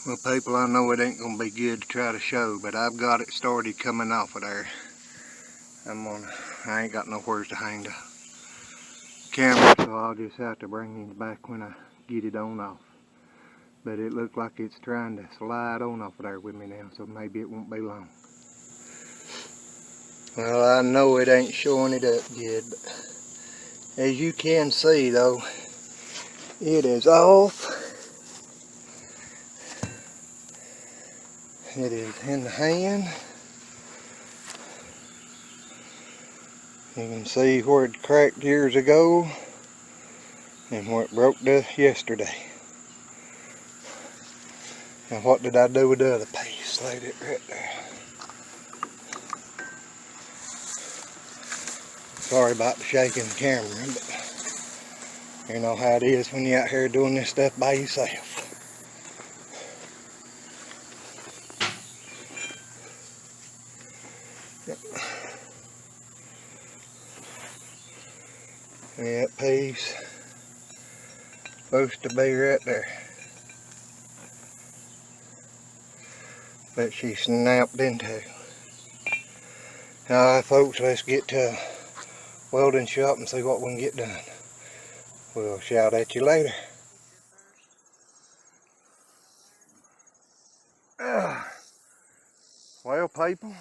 Well, people, I know it ain't gonna be good to try to show, but I've got it started coming off of there. I ain't got nowhere to hang the camera, so I'll just have to bring these back when I get it on off. But it looks like it's trying to slide on off of there with me now, so maybe it won't be long. Well, I know it ain't showing it up good, but as you can see though, it is off. It is in the hand. You can see where it cracked years ago and where it broke yesterday. And what did I do with the other piece? Laid it right there. Sorry about the shaking the camera, but you know how it is when you're out here doing this stuff by yourself. That piece supposed to be right there, but she snapped into. Alright folks, let's get to a welding shop and see what we can get done. We'll shout at you later. Well, people,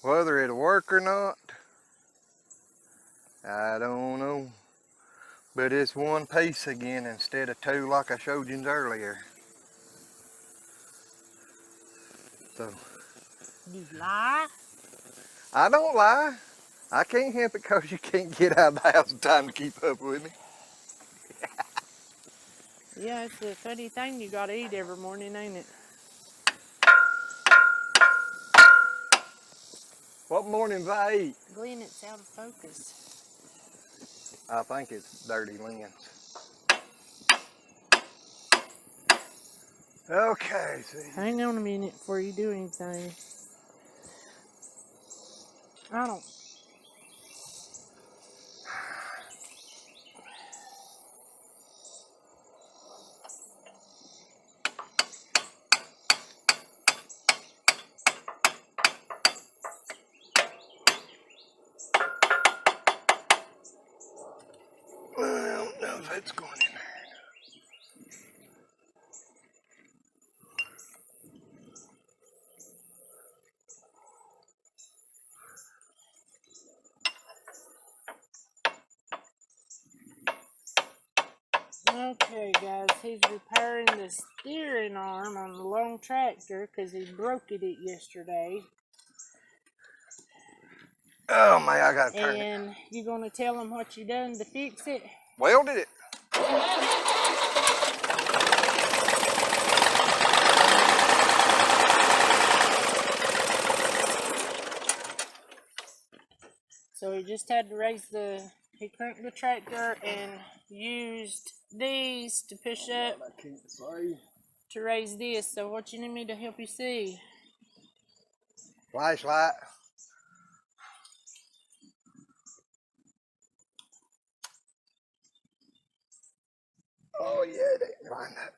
whether it'll work or not, I don't know. But it's one piece again instead of two like I showed you earlier. So you lie? I don't lie. I can't help it because you can't get out of the house in time to keep up with me. Yeah, it's a funny thing you gotta eat every morning, ain't it? What mornings I eat? Glenn, it's out of focus. I think it's dirty lens. Okay, see. Hang on a minute before you do anything. I don't. I don't know if it's going in there. Okay, guys, he's repairing the steering arm on the long tractor because he broke it yesterday. Oh man, I gotta turn it. And you gonna tell him what you done to fix it? Welded it. So he just had to he cranked the tractor and used these to push up to raise this. So what you need me to help you see? Flashlight. Oh yeah, it ain't lined up.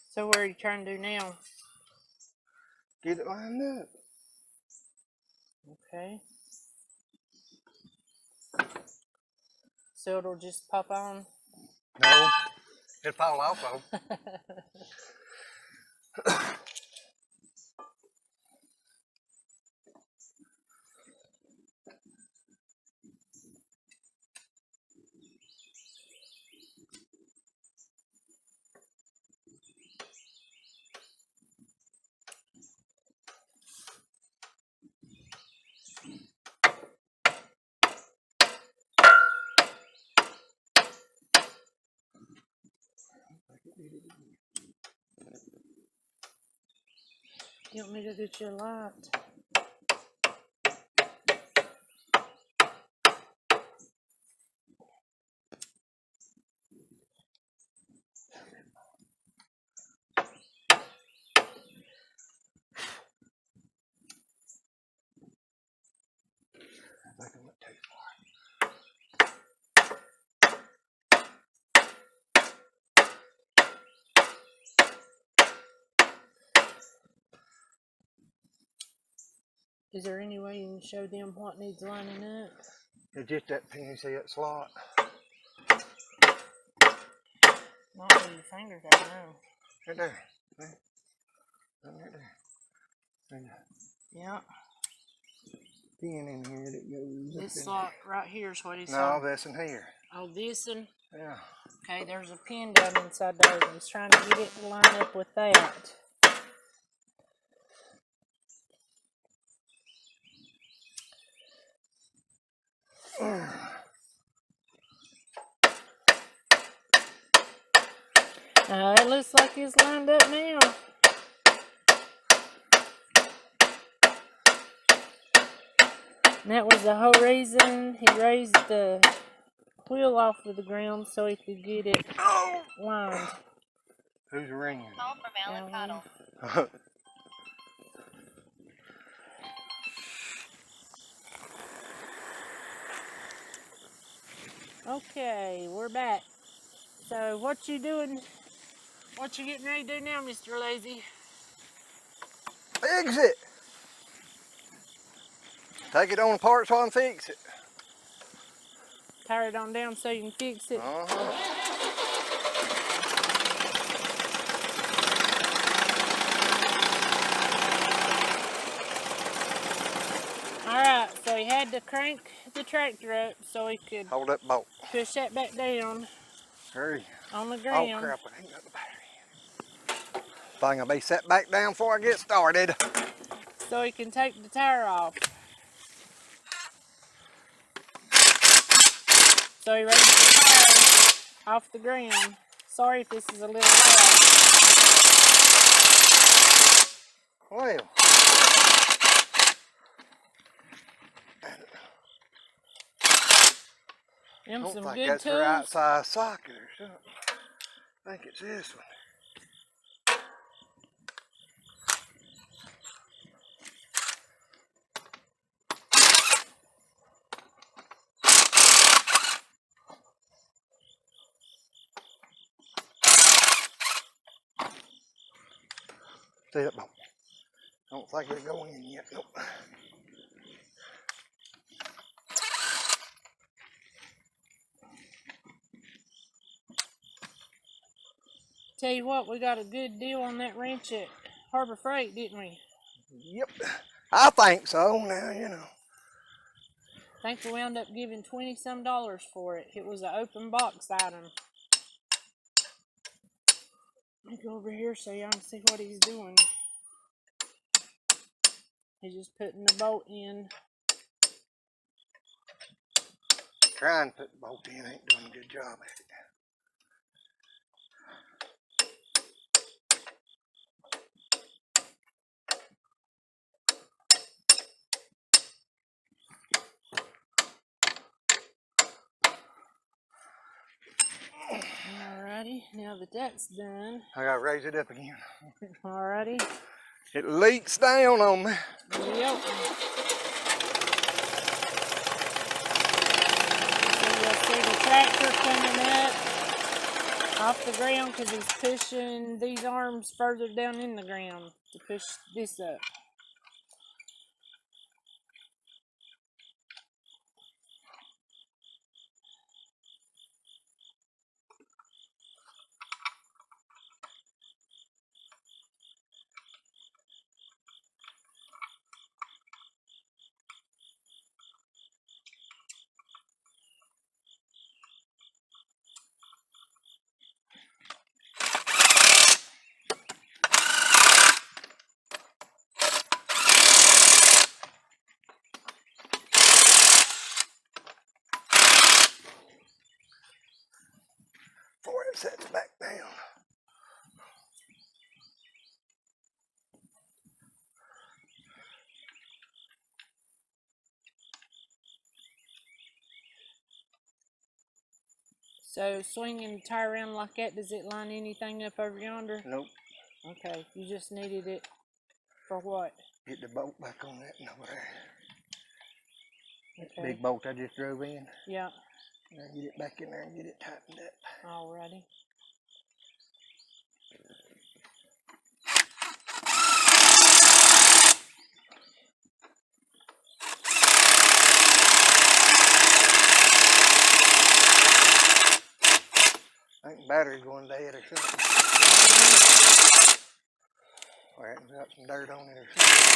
So what are you trying to do now? Get it lined up. Okay. So it'll just pop on? No, it'll fall off though. You want me to get your light? Is there any way you can show them what needs lining up? It's just that pin, you see that slot? Not with your fingers, I know. Right there. Right there. Right there. Yeah. Pin in here that goes. This slot right here is what he's No, talking. this in here. Oh, this and Yeah. okay, there's a pin down inside there. He's trying to get it to line up with that. It looks like it's lined up now. And that was the whole reason he raised the wheel off of the ground so he could get it lined. Who's ringing? Call from Alan Cottle. Okay, we're back. So what you doing? What you getting ready to do now, Mr. Lazy? Fix it. Take it on apart so I can fix it. Tear it on down so you can fix it. Alright, so he had to crank the tractor up so he could Hold that bolt. push that back down Hurry. on the Oh ground. crap, it ain't got the battery. Thing will be set back down before I get started. So he can take the tire off. So he raised the tire off the ground. Sorry if this is a little loud. Well. Them I don't some think good that's the tools. right size socket or something. I think it's this one. See that bolt? I don't think it'll go in yet. Nope. Tell you what, we got a good deal on that wrench at Harbor Freight, didn't we? Yep. I think so. Now, you know. I think we wound up giving $20-some for it. It was an open box item. Let me go over here so y'all can see what he's doing. He's just putting the bolt in. Trying to put the bolt in ain't doing a good job at it. Alrighty, now that that's done. I gotta raise it up again. Alrighty. It leaks down on me. Yep. So you'll see the tractor coming up off the ground because he's pushing these arms further down in the ground to push this up. Before it sets back down. So swinging the tire around like that, does it line anything up over yonder? Nope. Okay, you just needed it for what? Get the bolt back on that and over there. Okay. Big bolt I just drove in. Yeah. Now get it back in there and get it tightened up. Alrighty. battery going dead or something. Or it's got some dirt on it or something.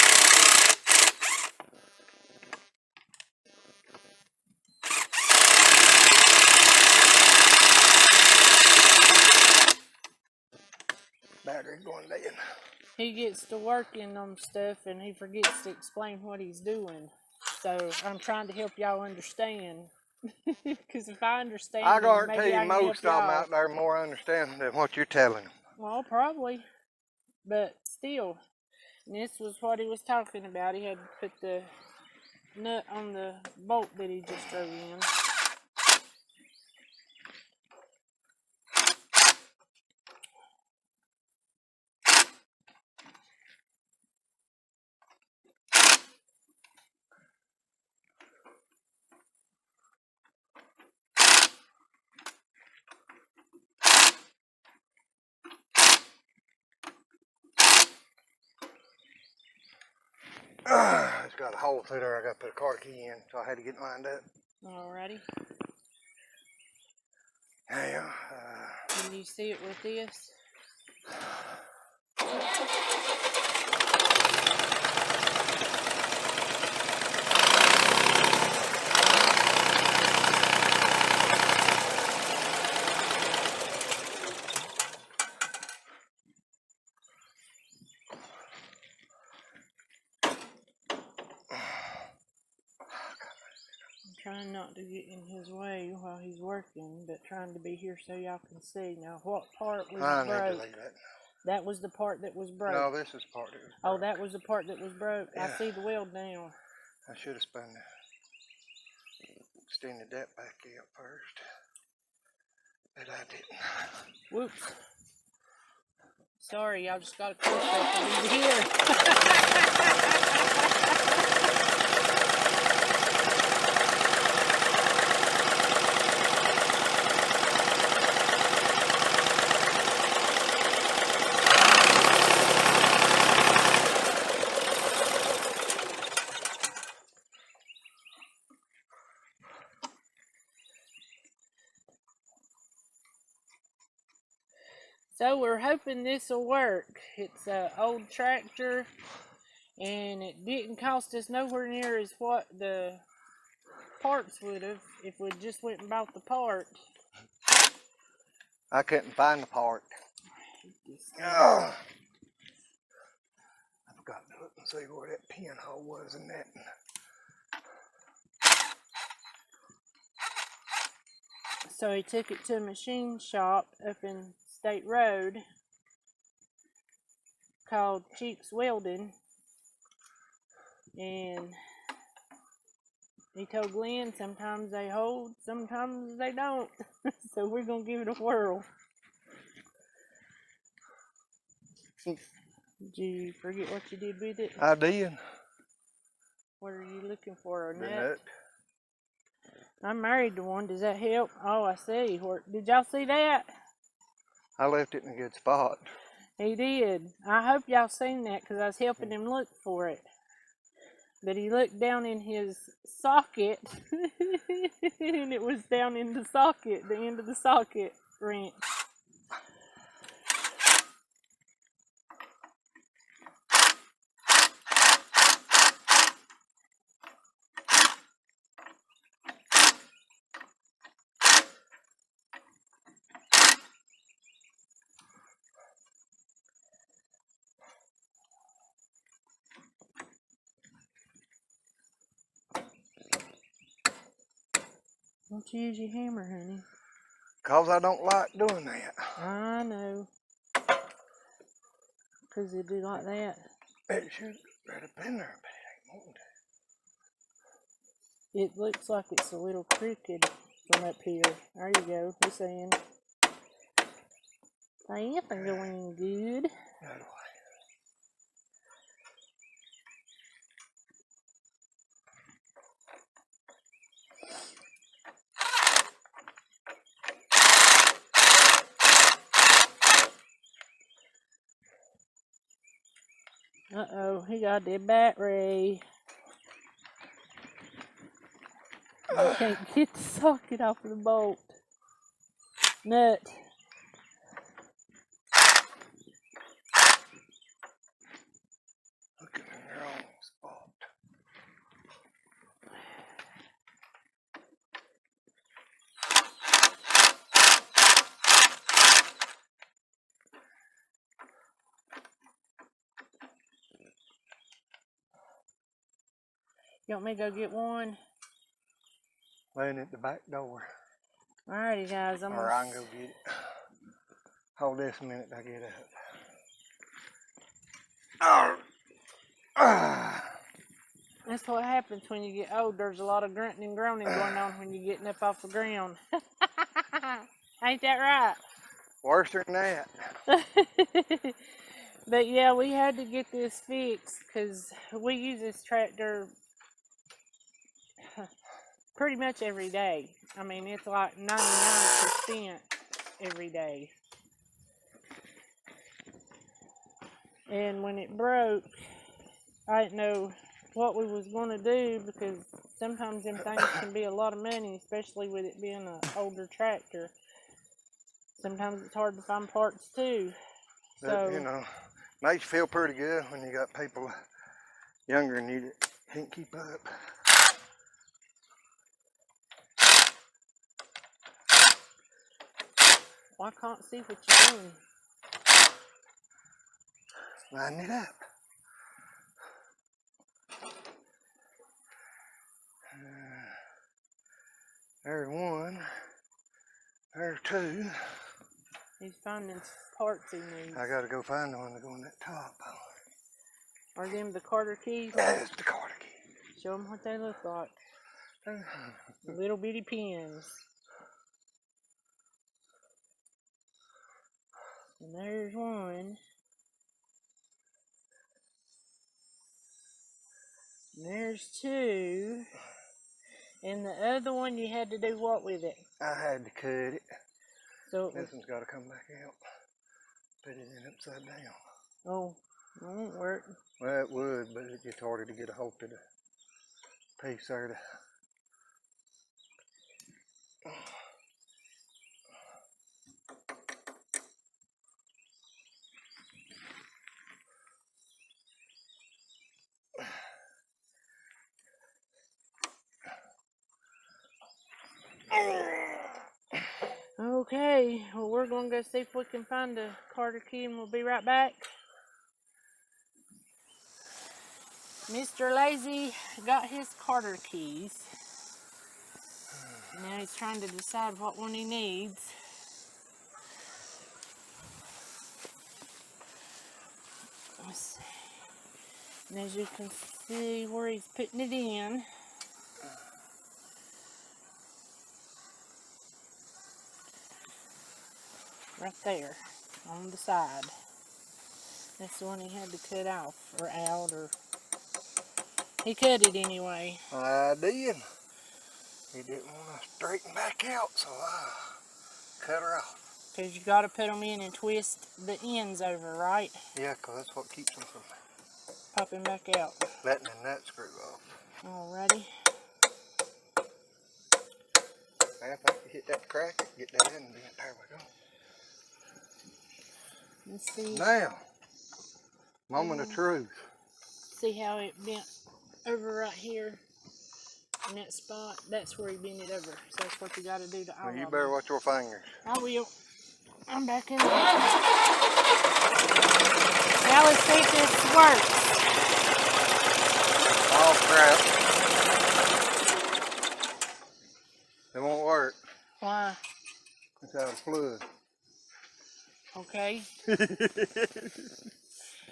Battery going dead. He gets to working on stuff and he forgets to explain what he's doing. So I'm trying to help y'all understand. Because if I understand, I maybe guarantee I can most of help them y'all. out there more understand than what you're telling them. Well, probably. But still, this was what he was talking about. He had to put the nut on the bolt that he just drove in. It's got a hole through there I got to put a car key in, so I had to get lined up. Alrighty. Yeah. Can you see it with this? Trying not to get in his way while he's working, but trying to be here so y'all can see. Now, what part was I need to broke? leave that. That was the part that was broke. No, this is the part that was broke. Oh, that was the part that was broke. Yeah. I see the weld now. I should have extended that back out first, but I didn't. Whoops. Sorry, y'all just got a close up and he's here. So we're hoping this will work. It's an old tractor, and it didn't cost us nowhere near as what the parts would have if we just went and bought the part. I couldn't find the part. I forgot to look and see where that pinhole was in that. So he took it to a machine shop up in State Road called Cheeks Welded, and he told Glenn sometimes they hold, sometimes they don't. So we're gonna give it a whirl. Did you forget what you did with it? I did. What are you looking for? A The nut? nut. I married to one. Does that help? Oh, I see. Did y'all see that? I left it in a good spot. He did. I hope y'all seen that because I was helping him look for it. But he looked down in his socket and it was down in the socket, the end of the socket wrench. Don't you use your hammer, honey? 'Cause I don't like doing that. I know. Because it do like that. It should have been there, but it ain't wanting to. It looks like it's a little crooked from up here. There you go. It's in. Hey, I'm going good. That way. Uh-oh, he got the battery. I can't get the socket off of the bolt. Nut. You want me to go get one? Laying at the back door. Alrighty, guys. Or I can go get it. Hold this a minute till I get up. That's what happens when you get old. There's a lot of grunting and groaning going on when you're getting up off the ground. Ain't that right? Worse than that. But yeah, we had to get this fixed because we use this tractor pretty much every day. I mean, it's like 99% every day. And when it broke, I didn't know what we was going to do because sometimes them things can be a lot of money, especially with it being an older tractor. Sometimes it's hard to find parts too. But, you know, makes you feel pretty good when you got people younger than you that can't keep up. Well, I can't see what you're doing. Line it up. There's one. There's two. He's finding parts he needs. I gotta go find the one to go on that top. Are them the cotter keys? That's the cotter key. Show them what they look like. Little bitty pins. And there's one. And there's two. And the other one, you had to do what with it? I had to cut it. So This one's got to come back out. Put it in upside down. Oh, it won't work. Well, it would, but it's just harder to get a hold of the piece there to... Okay, well, we're going to go see if we can find the cotter key and we'll be right back. Mr. Lazy got his cotter keys. Now he's trying to decide what one he needs. Let's see. And as you can see where he's putting it in. Right there, on the side. That's the one he had to cut off, or out, or... He cut it anyway. I did. He didn't want to straighten back out, so I cut her off. Because you got to put them in and twist the ends over, right? Yeah, because that's what keeps them from Popping back out. letting the nut screw off. Alrighty. Now, if I could hit that crack, get that in, there we go. Let's see. Now, moment of truth. See how it bent over right here in that spot? That's where he bent it over. So that's what you got to do to all Well, you of better them. watch your fingers. I will. I'm back in there. Now let's see if this works. Oh crap. It won't work. Why? It's out of fluid. Okay.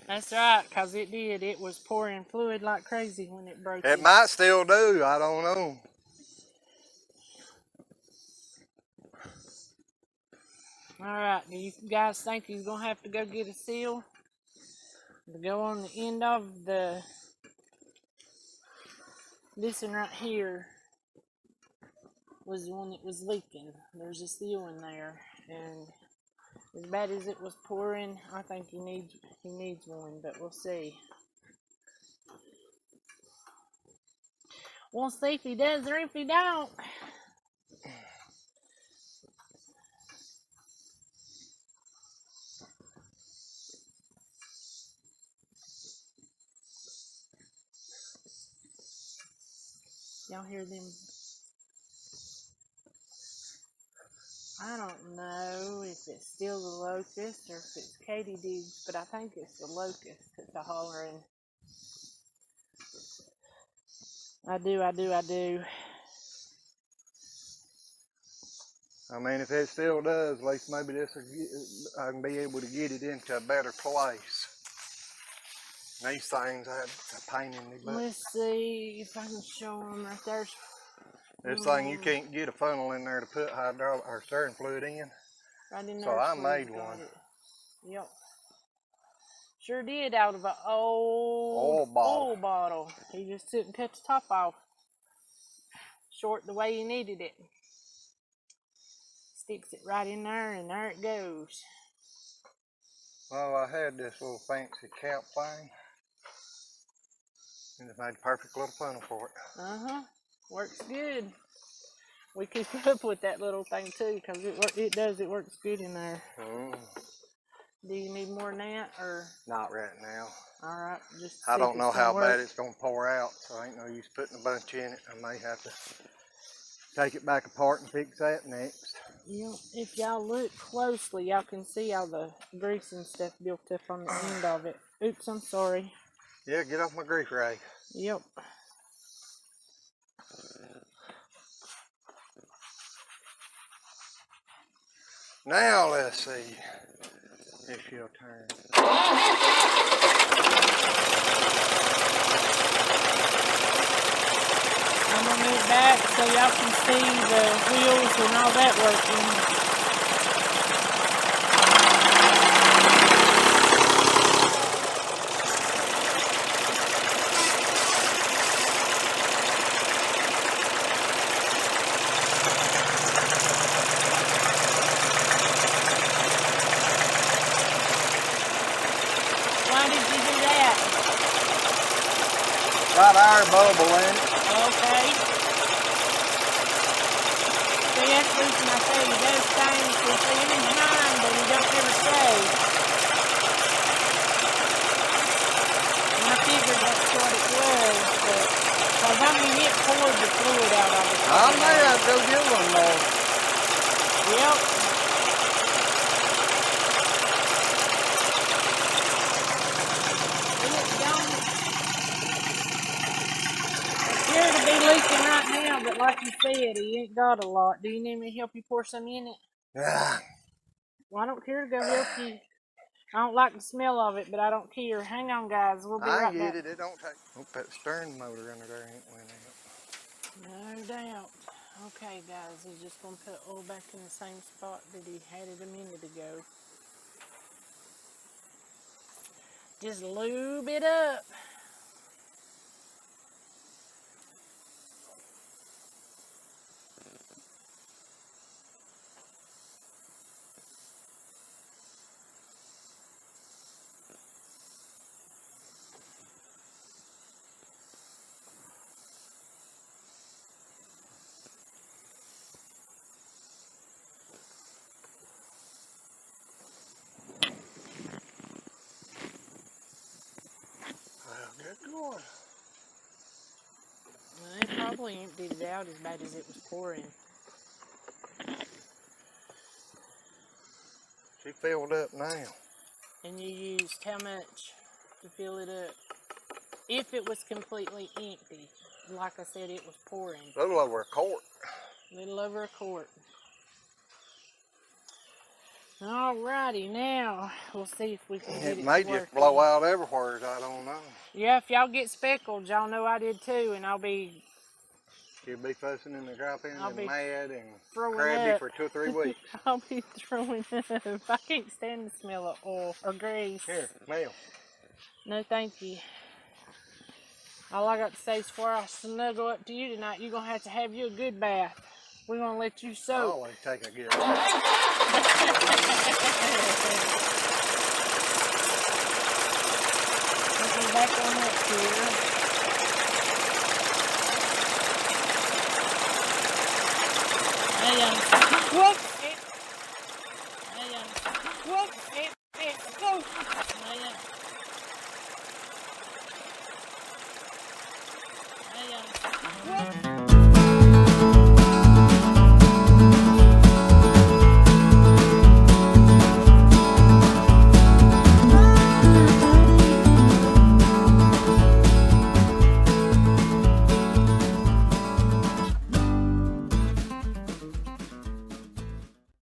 That's right, because it did. It was pouring fluid like crazy when it broke. It might still do, I don't know. Alright, do you guys think he's going to have to go get a seal to go on the end of this one right here was the one that was leaking. There's a seal in there, and as bad as it was pouring, I think he needs one, but we'll see. We'll see if he does or if he don't. Y'all hear them? I don't know if it's still the locust or if it's katydids, but I think it's the locust that's a hollering. I do. I mean, if it still does, at least maybe I can be able to get it into a better place. These things, I had a pain in the butt. Let's see if I can show them right there. This thing, you can't get a funnel in there to put hydraulic or steering fluid in. Right in there. So I made one. Yep. Sure did, out of an old oil bottle. He just took and cut the top off. Short the way he needed it. Sticks it right in there, and there it goes. Well, I had this little fancy cap thing, and it made a perfect little funnel for it. Works good. We could put up with that little thing too, because it works good in there. Do you need more than that, or? Not right now. All right, just. I don't know how bad it's gonna pour out, so I ain't no use putting a bunch in it. I may have to take it back apart and fix that next. If y'all look closely, y'all can see all the grease and stuff built up on the end of it. Oops, I'm sorry. Yeah, get off my grease rag. Yep. Now let's see if she'll turn. I'm gonna move back so y'all can see the wheels and all that working. Why did you do that? Got our bubble in it. Okay. See, that's the reason I say he does things with the engine on, but he don't ever say. And I figured that's what it was, but, because I mean, it poured the fluid out of it. I may have to go get one more. Yep. Appear to be leaking right now, but like you said, he ain't got a lot. Do you need me to help you pour some in it? Yeah. Well, I don't care to go help you. I don't like the smell of it, but I don't care. Hang on, guys. We'll be right back. I get it. It don't take. Oh, that stern motor under there ain't went out. No doubt. Okay, guys. He's just going to put oil back in the same spot that he had it a minute ago. Just lube it up. Well, good Lord. Well, it probably emptied it out as bad as it was pouring. She filled up now. And you used how much to fill it up? If it was completely empty, like I said, it was pouring. A little over a quart. A little over a quart. Alrighty, now we'll see if we can get it It may just blow out everywhere. I don't know. Yeah, if y'all get speckled, y'all know I did too, and I'll be. She'll be fussing in the drop-in and mad and throwing crabby up for 2 or 3 weeks. I'll be throwing up. I can't stand the smell of oil or grease. Here, Mel. No, thank you. All I got to say is before I snuggle up to you tonight, you're going to have you a good bath. We're going to let you soak. I always take a good bath. Put me back on up here.